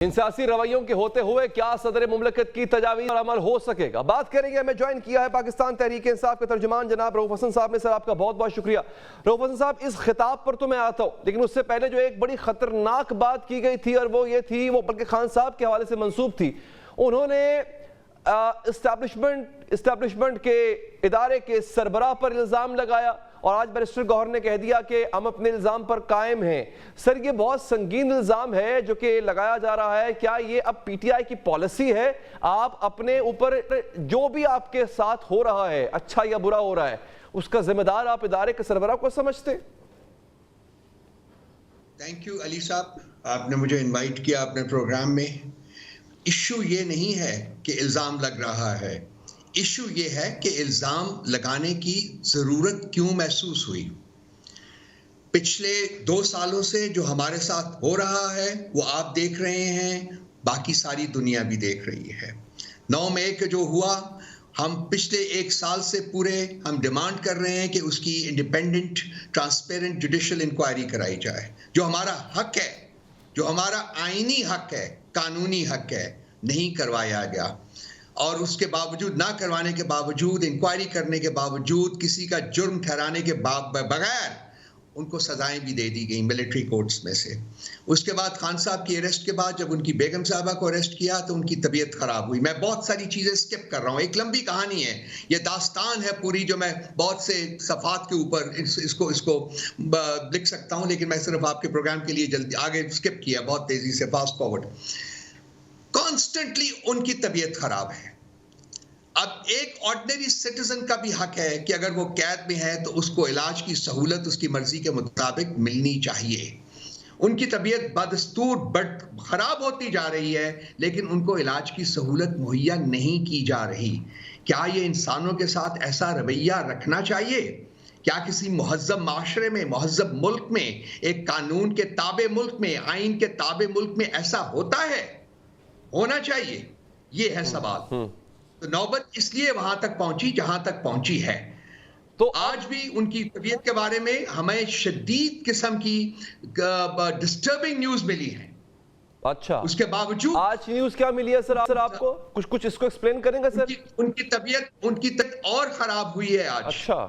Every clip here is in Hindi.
इन सियासी रवैयों के होते हुए क्या सदर मुमलकत की तजावीज़ और अमल हो सकेगा, बात करेंगे। हमें ज्वाइन किया है पाकिस्तान तहरीक इंसाफ के तर्जुमान जनाब रऊफ हसन साहब ने। सर आपका बहुत बहुत शुक्रिया। रऊफ हसन साहब, इस खिताब पर तो मैं आता हूँ, लेकिन उससे पहले जो एक बड़ी खतरनाक बात की गई थी और वो ये थी, वो बल्कि खान साहब के हवाले से मंसूब थी। उन्होंने इस्टेब्लिशमेंट के इदारे के सरबराह पर इल्ज़ाम लगाया और आज बैरिस्टर गौहर ने कह दिया कि हम अपने इल्ज़ाम पर कायम हैं। सर ये बहुत संगीन इल्ज़ाम है जो कि लगाया जा रहा है। क्या ये अब पीटीआई की पॉलिसी है, आप अपने ऊपर जो भी आपके साथ हो रहा है, अच्छा या बुरा हो रहा है, उसका जिम्मेदार आप इदारे के सरबराह को समझते? थैंक यू अली साहब, आपने मुझे इनवाइट किया अपने प्रोग्राम में। इशू ये नहीं है कि इल्ज़ाम लग रहा है, इशू ये है कि इल्ज़ाम लगाने की ज़रूरत क्यों महसूस हुई। पिछले 2 सालों से जो हमारे साथ हो रहा है वो आप देख रहे हैं, बाकी सारी दुनिया भी देख रही है। 9 मई के जो हुआ, हम पिछले 1 साल से पूरे हम डिमांड कर रहे हैं कि उसकी इंडिपेंडेंट ट्रांसपेरेंट जुडिशियल इंक्वायरी कराई जाए। जो हमारा हक है, जो हमारा आईनी हक है, कानूनी हक है, नहीं करवाया गया। और उसके बावजूद, ना करवाने के बावजूद, इंक्वायरी करने के बावजूद, किसी का जुर्म ठहराने के बगैर उनको सजाएं भी दे दी गई मिलिट्री कोर्ट्स में से। उसके बाद खान साहब की अरेस्ट के बाद जब उनकी बेगम साहबा को अरेस्ट किया तो उनकी तबीयत खराब हुई। मैं बहुत सारी चीजें स्किप कर रहा हूँ, एक लंबी कहानी है, ये दास्तान है पूरी, जो मैं बहुत से सफात के ऊपर इसको लिख सकता हूँ, लेकिन मैं सिर्फ आपके प्रोग्राम के लिए जल्दी आगे स्किप किया, बहुत तेजी से फास्ट फॉरवर्ड। कॉन्स्टेंटली उनकी तबीयत खराब है। अब एक ऑर्डिनरी सिटीजन का भी हक है कि अगर वो कैद में है तो उसको इलाज की सहूलत उसकी मर्जी के मुताबिक मिलनी चाहिए। उनकी तबीयत बदस्तूर खराब होती जा रही है, लेकिन उनको इलाज की सहूलत मुहैया नहीं की जा रही। क्या ये इंसानों के साथ ऐसा रवैया रखना चाहिए? क्या किसी मुहज़्ज़ब माशरे में, मुहज़्ज़ब मुल्क में, एक कानून के ताबे मुल्क में, आइन के ताबे मुल्क में ऐसा होता है? होना चाहिए? ये है सवाल। तो नौबत इसलिए वहां तक पहुंची जहां तक पहुंची है। तो आज भी उनकी तबीयत के बारे में हमें शदीद किस्म की डिस्टर्बिंग न्यूज मिली है। अच्छा, उसके बावजूद आज न्यूज क्या मिली है सर आपको? कुछ इसको एक्सप्लेन करेंगे सर? उनकी तबीयत और खराब हुई है आज। अच्छा।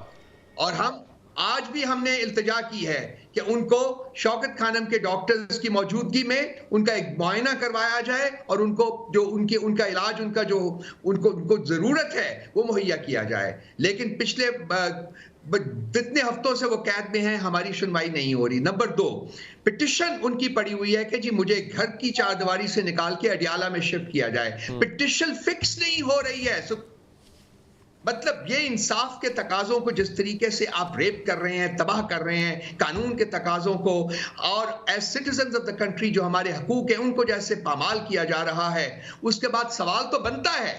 और हम आज भी हमने इल्तिजा की है कि उनको शौकत खानम के डॉक्टर्स की मौजूदगी में उनका एक मुआयना करवाया जाए और उनको जो उनका इलाज, उनका जो उनको जरूरत है वो मुहैया किया जाए। लेकिन पिछले जितने हफ्तों से वो कैद में हैं, हमारी सुनवाई नहीं हो रही। नंबर 2, पिटिशन उनकी पड़ी हुई है कि जी मुझे घर की चारदीवारी से निकाल के अडियाला में शिफ्ट किया जाए। पिटिशन फिक्स नहीं हो रही है। मतलब ये इंसाफ के तकाजों को जिस तरीके से आप रेप कर रहे हैं, तबाह कर रहे हैं, कानून के तकाजों को, और as citizens of the country जो हमारे हकूक हैं उनको जैसे पामाल किया जा रहा है, उसके बाद सवाल तो बनता है।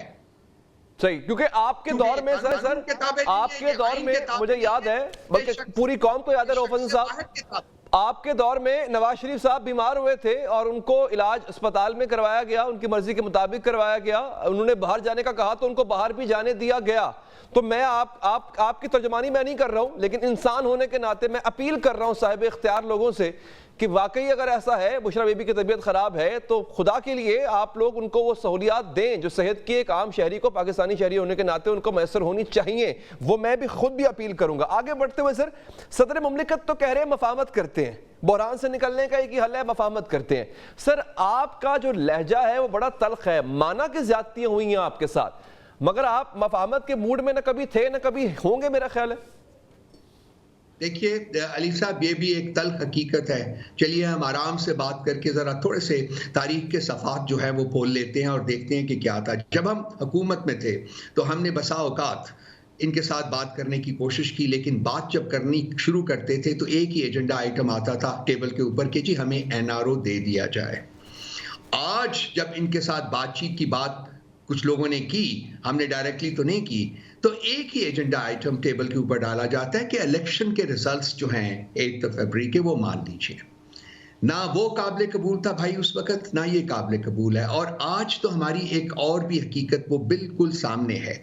सही, क्योंकि आपके दौर में सर आपके दौर में मुझे याद है, बल्कि पूरी कौम को याद है रऊफ हसन साहब, आपके दौर में नवाज शरीफ साहब बीमार हुए थे और उनको इलाज अस्पताल में करवाया गया, उनकी मर्जी के मुताबिक करवाया गया। उन्होंने बाहर जाने का कहा तो उनको बाहर भी जाने दिया गया। तो मैं आपकी तर्जुमानी मैं नहीं कर रहा हूं, लेकिन इंसान होने के नाते मैं अपील कर रहा हूं साहिब इख्तियार लोगों से कि वाकई अगर ऐसा है, बुशरा बीबी की तबीयत खराब है, तो खुदा के लिए आप लोग उनको वो सहूलियात दें जो सेहत की एक आम शहरी को, पाकिस्तानी शहरी होने के नाते उनको मैसर होनी चाहिए। वो मैं भी खुद भी अपील करूंगा। आगे बढ़ते हुए सर, सदर मुमलिकत तो कह रहे हैं मफाहमत करते हैं, बहरान से निकलने का एक ही हल है, मफाहमत करते हैं। सर आपका जो लहजा है वो बड़ा तल्ख है, माना कि ज्यादतियां हुई हैं आपके साथ, मगर आप मफाहमत के मूड में न कभी थे न कभी होंगे, मेरा ख्याल है। देखिए अली साहब, ये भी एक तल्ख हकीकत है। चलिए हम आराम से बात करके ज़रा थोड़े से तारीख के सफ़ात जो है वो खोल लेते हैं और देखते हैं कि क्या था। जब हम हुकूमत में थे तो हमने बसा औकात इनके साथ बात करने की कोशिश की, लेकिन बात जब करनी शुरू करते थे तो एक ही एजेंडा आइटम आता था टेबल के ऊपर कि जी हमें एनआरओ दे दिया जाए। आज जब इनके साथ बातचीत की बात कुछ लोगों ने की, हमने डायरेक्टली तो नहीं की, तो एक ही एजेंडा आइटम टेबल के ऊपर डाला जाता है कि इलेक्शन के रिजल्ट्स जो हैं 8 फरवरी के वो मान लीजिए। ना वो काबिल कबूल था भाई उस वक्त, ना ये काबिल कबूल है। और आज तो हमारी एक और भी हकीकत वो बिल्कुल सामने है,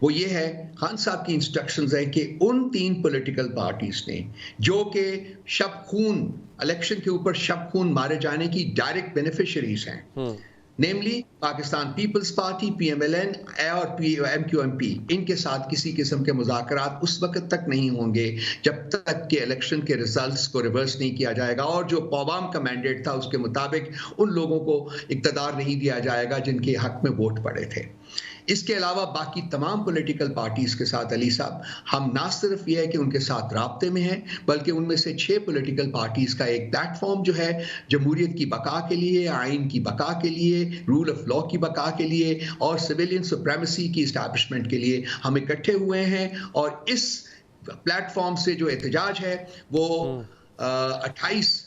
वो ये है खान साहब की इंस्ट्रक्शंस है कि उन 3 पॉलिटिकल पार्टीज ने जो कि शब खून इलेक्शन के ऊपर शब खून मारे जाने की डायरेक्ट बेनिफिशियरीज हैं, नेमली पाकिस्तान पीपल्स पार्टी, PMLN और MQMP, इनके साथ किसी किस्म के मुज़ाकरात उस वक्त तक नहीं होंगे जब तक कि इलेक्शन के रिजल्ट्स को रिवर्स नहीं किया जाएगा और जो पवाम का मैंडेट था उसके मुताबिक उन लोगों को इक़्तिदार नहीं दिया जाएगा जिनके हक में वोट पड़े थे। इसके अलावा बाकी तमाम पॉलिटिकल पार्टीज के साथ अली साहब हम ना सिर्फ ये है कि उनके साथ राब्ते में हैं, बल्कि उनमें से 6 पॉलिटिकल पार्टीज का एक प्लेटफॉर्म जो है जमहूरियत की बका के लिए, आइन की बका के लिए, रूल ऑफ लॉ की बका के लिए और सिविलियन सुप्रीमेसी की इस्टेब्लिशमेंट के लिए हम इकट्ठे हुए हैं। और इस प्लेटफॉर्म से जो एहतजाज है वो 28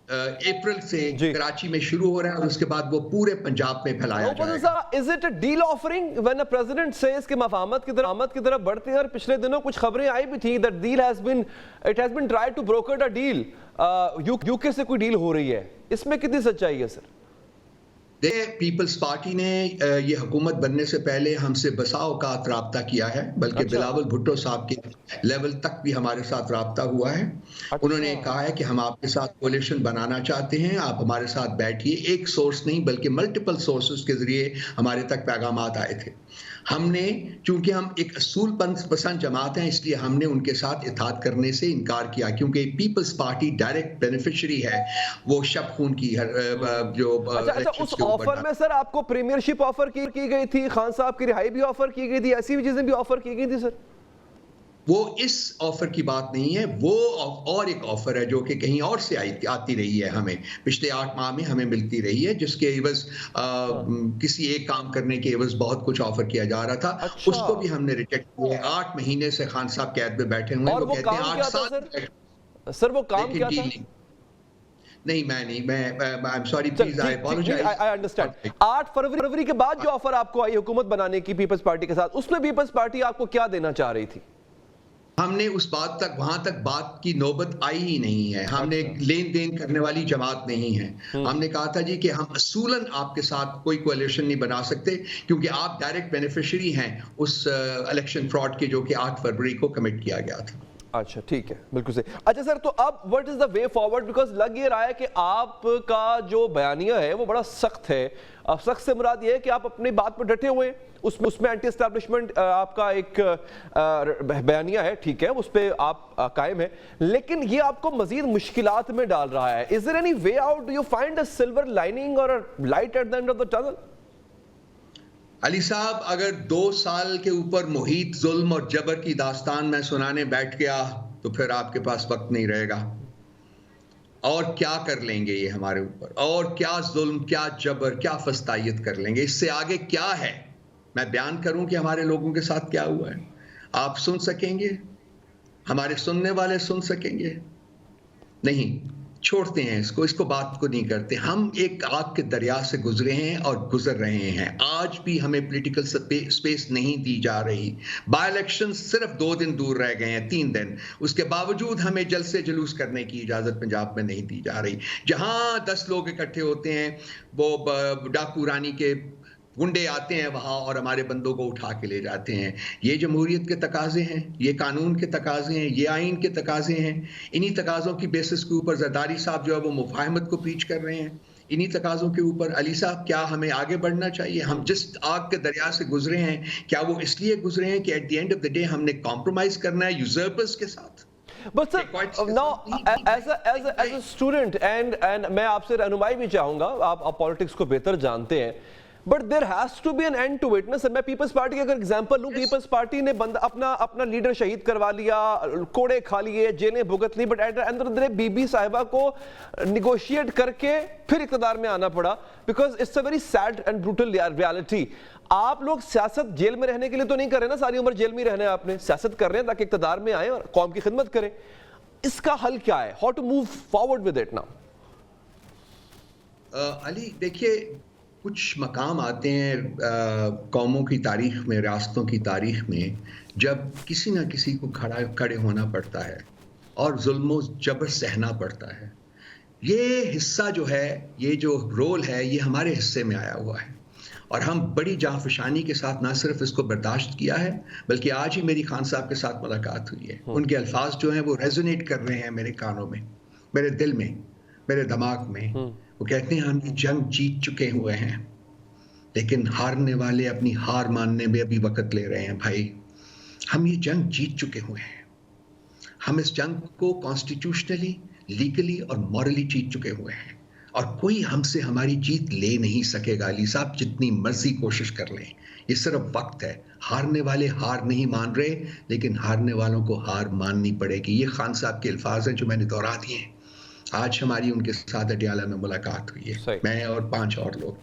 अप्रैल से कराची में शुरू हो रहा है और उसके बाद वो पूरे पंजाब में फैलाया जाएगा। Is it a deal offering when a president says कि मफाहमत की तरफ बढ़ते हैं? और पिछले दिनों कुछ खबरें आई भी थी that deal has been tried to broker a deal, UK से कोई डील हो रही है, इसमें कितनी सच्चाई है सर? पीपल्स पार्टी ने ये हुकूमत बनने से पहले हमसे बसा औकात राब्ता किया है, बल्कि बिलावल भुट्टो साहब के लेवल तक भी हमारे साथ राब्ता हुआ है। उन्होंने कहा है कि हम आपके साथ कोलिशन बनाना चाहते हैं, आप हमारे साथ बैठिए। एक सोर्स नहीं बल्कि मल्टीपल सोर्सेज के जरिए हमारे तक पैगामात आए थे। हमने, चूंकि हम एक असूल पसंद जमात हैं, इसलिए हमने उनके साथ इताअत करने से इनकार किया, क्योंकि पीपल्स पार्टी डायरेक्ट बेनिफिशियरी है वो शब खून की जो उस ऑफर में सर आपको प्रीमियरशिप ऑफर की गई थी, खान साहब की रिहाई भी ऑफर की गई थी, ऐसी भी चीजें भी ऑफर की गई थी सर? वो इस ऑफर की बात नहीं है, वो और एक ऑफर है जो कि कहीं और से आती रही है, हमें पिछले 8 माह में हमें मिलती रही है, जिसके एवज किसी एक काम करने के एवज बहुत कुछ ऑफर किया जा रहा था। अच्छा। उसको भी हमने रिजेक्ट किया। 8 महीने से खान साहब कैद में बैठे हुए हैं। वो कहते हैं 8 साल सर वो काम क्या था? नहीं, मैं I am sorry, please, I apologise. I understand. 8 फरवरी के बाद जो ऑफर आपको आई हुकूमत बनाने की पीपल्स पार्टी के साथ, उसमें पीपल्स पार्टी आपको क्या देना चाह रही थी? हमने उस बात तक, वहां तक बात की नौबत आई ही नहीं है। हमने लेन देन करने वाली जमात नहीं है। हमने कहा था जी कि हम असूलन आपके साथ कोई कोalition नहीं बना सकते, क्योंकि आप डायरेक्ट बेनिफिशियरी हैं उस इलेक्शन फ्रॉड के जो कि 8 फरवरी को कमिट किया गया था। अच्छा, ठीक है, बिल्कुल सही। अच्छा सर, तो अब what is the way forward? Because लग ये रहा है कि आपका जो बयानिया है वो बड़ा सख्त है। अब सख्त से मुराद ये है कि आप अपनी बात पर डटे हुए, उसमें एंटी एस्टैब्लिशमेंट आपका एक बयानिया है, ठीक है, उस पर आप कायम है, लेकिन ये आपको मजीद मुश्किलात में डाल रहा है। Is there any way out? Do you find a silver lining or a light at the end of the tunnel? Ali Sahab, अगर 2 साल के ऊपर मुहीत जुल्म और जबर की दास्तान में सुनाने बैठ गया तो फिर आपके पास वक्त नहीं रहेगा। और क्या कर लेंगे ये हमारे ऊपर, और क्या जुल्म, क्या जबर, क्या फस्तायत कर लेंगे? इससे आगे क्या है? मैं बयान करूं कि हमारे लोगों के साथ क्या हुआ है? आप सुन सकेंगे? हमारे सुनने वाले सुन सकेंगे? नहीं, छोड़ते हैं इसको बात को नहीं करते। हम एक आग के दरिया से गुजरे हैं और गुजर रहे हैं। आज भी हमें पॉलिटिकल स्पेस नहीं दी जा रही। बाय इलेक्शन सिर्फ 2 दिन दूर रह गए हैं, 3 दिन, उसके बावजूद हमें जलसे जुलूस करने की इजाजत पंजाब में नहीं दी जा रही। जहां 10 लोग इकट्ठे होते हैं, वो डाकू रानी के गुंडे आते हैं वहां और हमारे बंदों को उठा के ले जाते हैं। ये जमहूरियत के तकाजे हैं, ये कानून के तकाजे हैं, ये आइन के तकाजे हैं। इन्हीं तकाजों की बेसिस के ऊपर जरदारी साहब जो है वो मुफाहमत को पीच कर रहे हैं। इन्हीं तकाजों के ऊपर अली साहब, क्या हमें आगे बढ़ना चाहिए? हम जिस आग के दरिया से गुजरे हैं, क्या वो इसलिए गुजरे हैं कि eight the end of the day हमने कॉम्प्रोमाइज करना है यूजर्पर्स के साथ? But sir, now as a student and मैं आपसे रहनुमाई भी चाहूंगा, आप पॉलिटिक्स को बेहतर जानते हैं, but there has to be an end to it ना सर। मैं पीपल्स पार्टी की अगर एग्जांपल लूं, पीपल्स पार्टी ने अपना लीडर शहीद करवा लिया, कोड़े खा लिए, जेलें भुगत ली, but at the end of the day बीबी साहिबा को निगोशिएट करके फिर इक़्तिदार में आना पड़ा, because it's a very sad and brutal reality. आप लोग सियासत जेल में रहने के लिए तो नहीं कर रहे ना, सारी उम्र जेल में रहना है आपने, सियासत कर रहे हैं ताकि इक़्तिदार में आए और कौम की खिदमत करें। इसका हल क्या है? How to move forward with it now? Ali, देखिए, कुछ मकाम आते हैं कौमों की तारीख में, रियासतों की तारीख में, जब किसी ना किसी को खड़े होना पड़ता है और जुल्म जबर सहना पड़ता है। ये हिस्सा जो है, ये जो रोल है, ये हमारे हिस्से में आया हुआ है और हम बड़ी जांफशानी के साथ ना सिर्फ इसको बर्दाश्त किया है, बल्कि आज ही मेरी खान साहब के साथ मुलाकात हुई है। उनके अल्फाज जो हैं वो रेजोनेट कर रहे हैं मेरे कानों में, मेरे दिल में, मेरे दिमाग में। वो कहते हैं हम ये जंग जीत चुके हुए हैं, लेकिन हारने वाले अपनी हार मानने में अभी वक्त ले रहे हैं। भाई, हम ये जंग जीत चुके हुए हैं। हम इस जंग को कॉन्स्टिट्यूशनली, लीगली और मॉरली जीत चुके हुए हैं और कोई हमसे हमारी जीत ले नहीं सकेगा। अली साहब, जितनी मर्जी कोशिश कर लें, ये सिर्फ वक्त है। हारने वाले हार नहीं मान रहे, लेकिन हारने वालों को हार माननी पड़ेगी। ये खान साहब के अल्फाज हैं जो मैंने दोहरा दिए हैं। आज हमारी उनके साथ अडियाला में मुलाकात हुई है, मैं और 5 और लोग।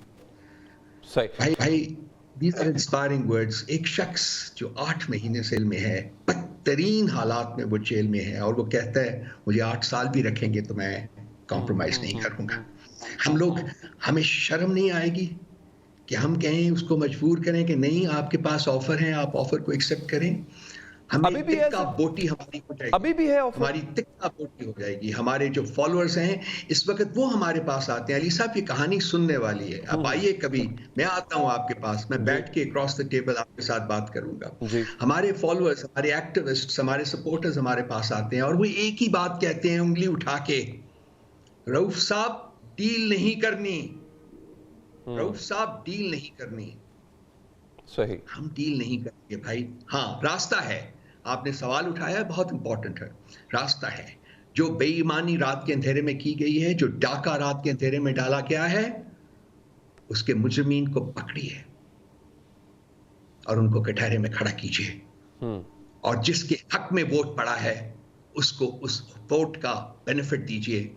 भाई, these are inspiring words। एक शख्स जो 8 महीने जेल में है, बदतरीन हालात में वो जेल में है, और वो कहता है मुझे 8 साल भी रखेंगे तो मैं कॉम्प्रोमाइज नहीं करूंगा। हम लोग, हमें शर्म नहीं आएगी कि हम कहें, उसको मजबूर करें कि नहीं, आपके पास ऑफर है, आप ऑफर को एक्सेप्ट करें। हमें तिक्का बोटी हमारी हो जाएगी, अभी भी है ऑफर, हमारी तिक्का बोटी हो जाएगी। हमारे जो फॉलोअर्स हैं इस वक्त वो हमारे पास आते हैं। अली साहब, ये कहानी सुनने वाली है, आप आइए कभी, मैं आता हूं आपके पास, मैं बैठ के क्रॉस द टेबल आपके साथ बात करूंगा। हमारे फॉलोअर्स, हमारे एक्टिविस्ट, हमारे सपोर्टर्स हमारे पास आते हैं और वो एक ही बात कहते हैं उंगली उठा के, रऊफ साहब डील नहीं करनी, रऊफ साहब डील नहीं करनी। सही, हम डील नहीं करेंगे भाई। हाँ, रास्ता है, आपने सवाल उठाया, बहुत इंपॉर्टेंट है। रास्ता है, जो बेईमानी रात के अंधेरे में की गई है, जो डाका रात के अंधेरे में डाला गया है, उसके मुजरिमीन को पकड़िए और उनको कटहरे में खड़ा कीजिए, और जिसके हक में वोट पड़ा है उसको उस वोट का बेनिफिट दीजिए।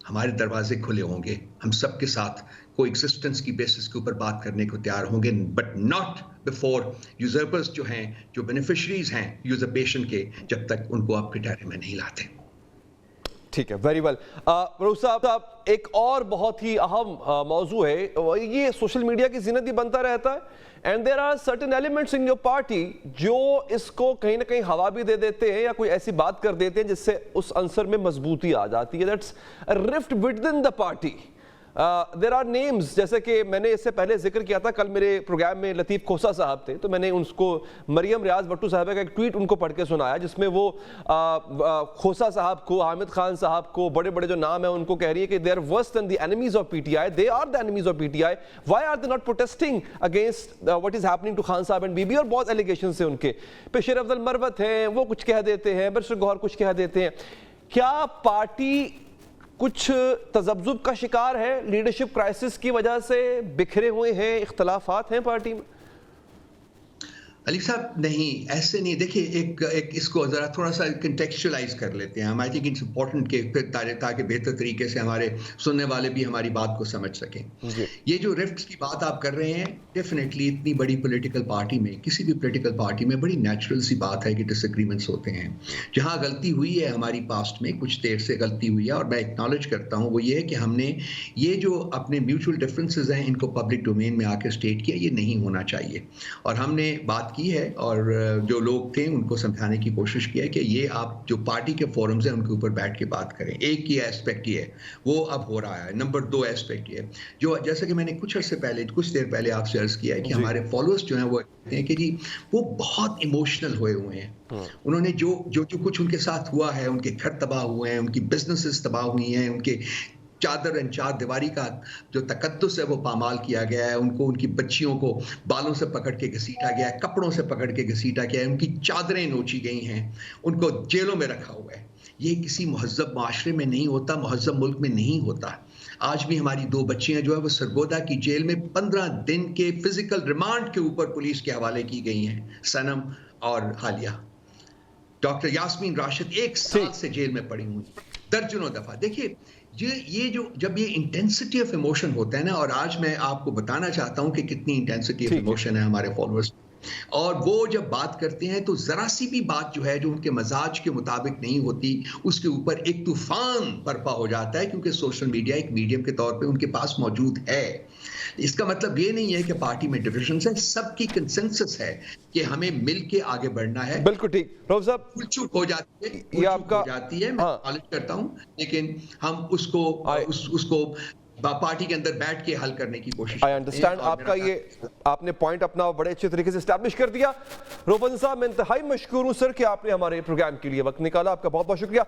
हमारे दरवाजे खुले होंगे, हम सबके साथ कोएग्जिस्टेंस की बेसिस के ऊपर बात करने को तैयार होंगे, बट नॉट बिफोर यूजर्पर्स जो हैं, जो बेनिफिशरीज हैं यूजरपेशन के, जब तक उनको आप कटहरे में नहीं लाते। ठीक है, वेरी वेल। रऊफ साहब, एक और बहुत ही अहम मौजू है, ये सोशल मीडिया की जीनत ही बनता रहता है, and there are certain elements in your party जो इसको कहीं ना कहीं हवा भी दे देते हैं या कोई ऐसी बात कर देते हैं जिससे उस आंसर में मजबूती आ जाती है। That's rift within the party. There are names, जैसे कि मैंने इससे पहले जिक्र किया था, कल मेरे प्रोग्राम में लतीफ़ खोसा साहब थे, तो मैंने उनको मरियम रियाज भट्टू साहब का एक ट्वीट उनको पढ़ के सुनाया, जिसमें वो खोसा साहब को, हामिद खान साहब को, बड़े बड़े जो नाम है उनको कह रही है कि they are worse than the enemies of PTI, they are the enemies of PTI, why are they not protesting against what is happening to Khan sahab and बीबी। और बहुत एलिगेशंस हैं उनके पे। शेर अफजल मरवत हैं, वो कुछ कह देते हैं, बैरिस्टर गौहर कुछ कह देते हैं। क्या पार्टी कुछ तजब्जुब का शिकार है? लीडरशिप क्राइसिस की वजह से बिखरे हुए हैं, इख्तलाफात हैं पार्टी में? अली साहब, नहीं, ऐसे नहीं। देखिए, एक इसको जरा थोड़ा सा कंटेक्चुअलाइज कर लेते हैं हम। आई थिंक इट्स इंपॉर्टेंट कि फिर ताकि बेहतर तरीके से हमारे सुनने वाले भी हमारी बात को समझ सकें। ये जो रिफ्ट्स की बात आप कर रहे हैं, डेफिनेटली इतनी बड़ी पॉलिटिकल पार्टी में, किसी भी पॉलिटिकल पार्टी में बड़ी नेचुरल सी बात है कि डिसएग्रीमेंट्स होते हैं। जहां गलती हुई है हमारी पास्ट में, कुछ देर से गलती हुई है और मैं एक्नॉलेज करता हूं, वो ये है कि हमने ये जो अपने म्यूचुअल डिफरेंसेस हैं इनको पब्लिक डोमेन में आकर स्टेट किया। ये नहीं होना चाहिए और हमने बात की है और जो लोग थे उनको समझाने की कोशिश की है कि ये आप जो पार्टी के फोरम्स हैं उनके ऊपर बैठ के बात करें। एक ही एस्पेक्ट ये है, वो अब हो रहा है। नंबर 2 एस्पेक्ट ये है, जो जैसे कि मैंने कुछ देर पहले आपसे अर्ज किया है कि हमारे फॉलोअर्स जो हैं वो कहते हैं कि जी वो बहुत इमोशनल हुए हुए हैं। उन्होंने जो कुछ उनके साथ हुआ है, उनके घर तबाह हुए हैं, उनकी बिजनेसेस तबाह हुई हैं, उनके चादर एंड चार दीवारी का जो तकद्दुस है वो पामाल किया गया है, उनको, उनकी बच्चियों को बालों से पकड़ के घसीटा गया है, कपड़ों से पकड़ के घसीटा गया है, उनकी चादरें नोची गई हैं, उनको जेलों में रखा हुआ है। ये किसी महज़ब माशरे में नहीं होता, महज़ब मुल्क में नहीं होता। आज भी हमारी 2 बच्चियां जो है वो सरगोदा की जेल में 15 दिन के फिजिकल रिमांड के ऊपर पुलिस के हवाले की गई हैं, सनम और हालिया। डॉक्टर यास्मीन राशिद 1 साल से जेल में पड़ी हुई, दर्जनों दफा। देखिए, ये जो जब ये इंटेंसिटी ऑफ इमोशन होता है ना, और आज मैं आपको बताना चाहता हूं कि कितनी इंटेंसिटी ऑफ इमोशन है हमारे फॉलोअर्स। और वो जब बात करते हैं तो जरा सी भी बात जो है जो उनके मजाज के मुताबिक नहीं होती, उसके ऊपर एक तूफान बर्पा हो जाता है, क्योंकि सोशल मीडिया एक मीडियम के तौर पे उनके पास मौजूद है। इसका मतलब ये नहीं है कि पार्टी में डिविजन है, सबकी कंसेंसस है कि हमें मिल के आगे बढ़ना है। बिल्कुल ठीक रऊफ साहब, भूल चूक हो जाती है, ये आपका हो जाती है, मैं हाँ, करता हूं, लेकिन हम उसको पार्टी के अंदर बैठ के हल करने की कोशिश आई अंडरस्टैंड आपका ये आपने पॉइंट अपना बड़े अच्छे तरीके से एस्टैब्लिश कर दिया। रोफन साहब मैं इंतहाई मशकूर हूं सर कि आपने हमारे प्रोग्राम के लिए वक्त निकाला, आपका बहुत बहुत शुक्रिया।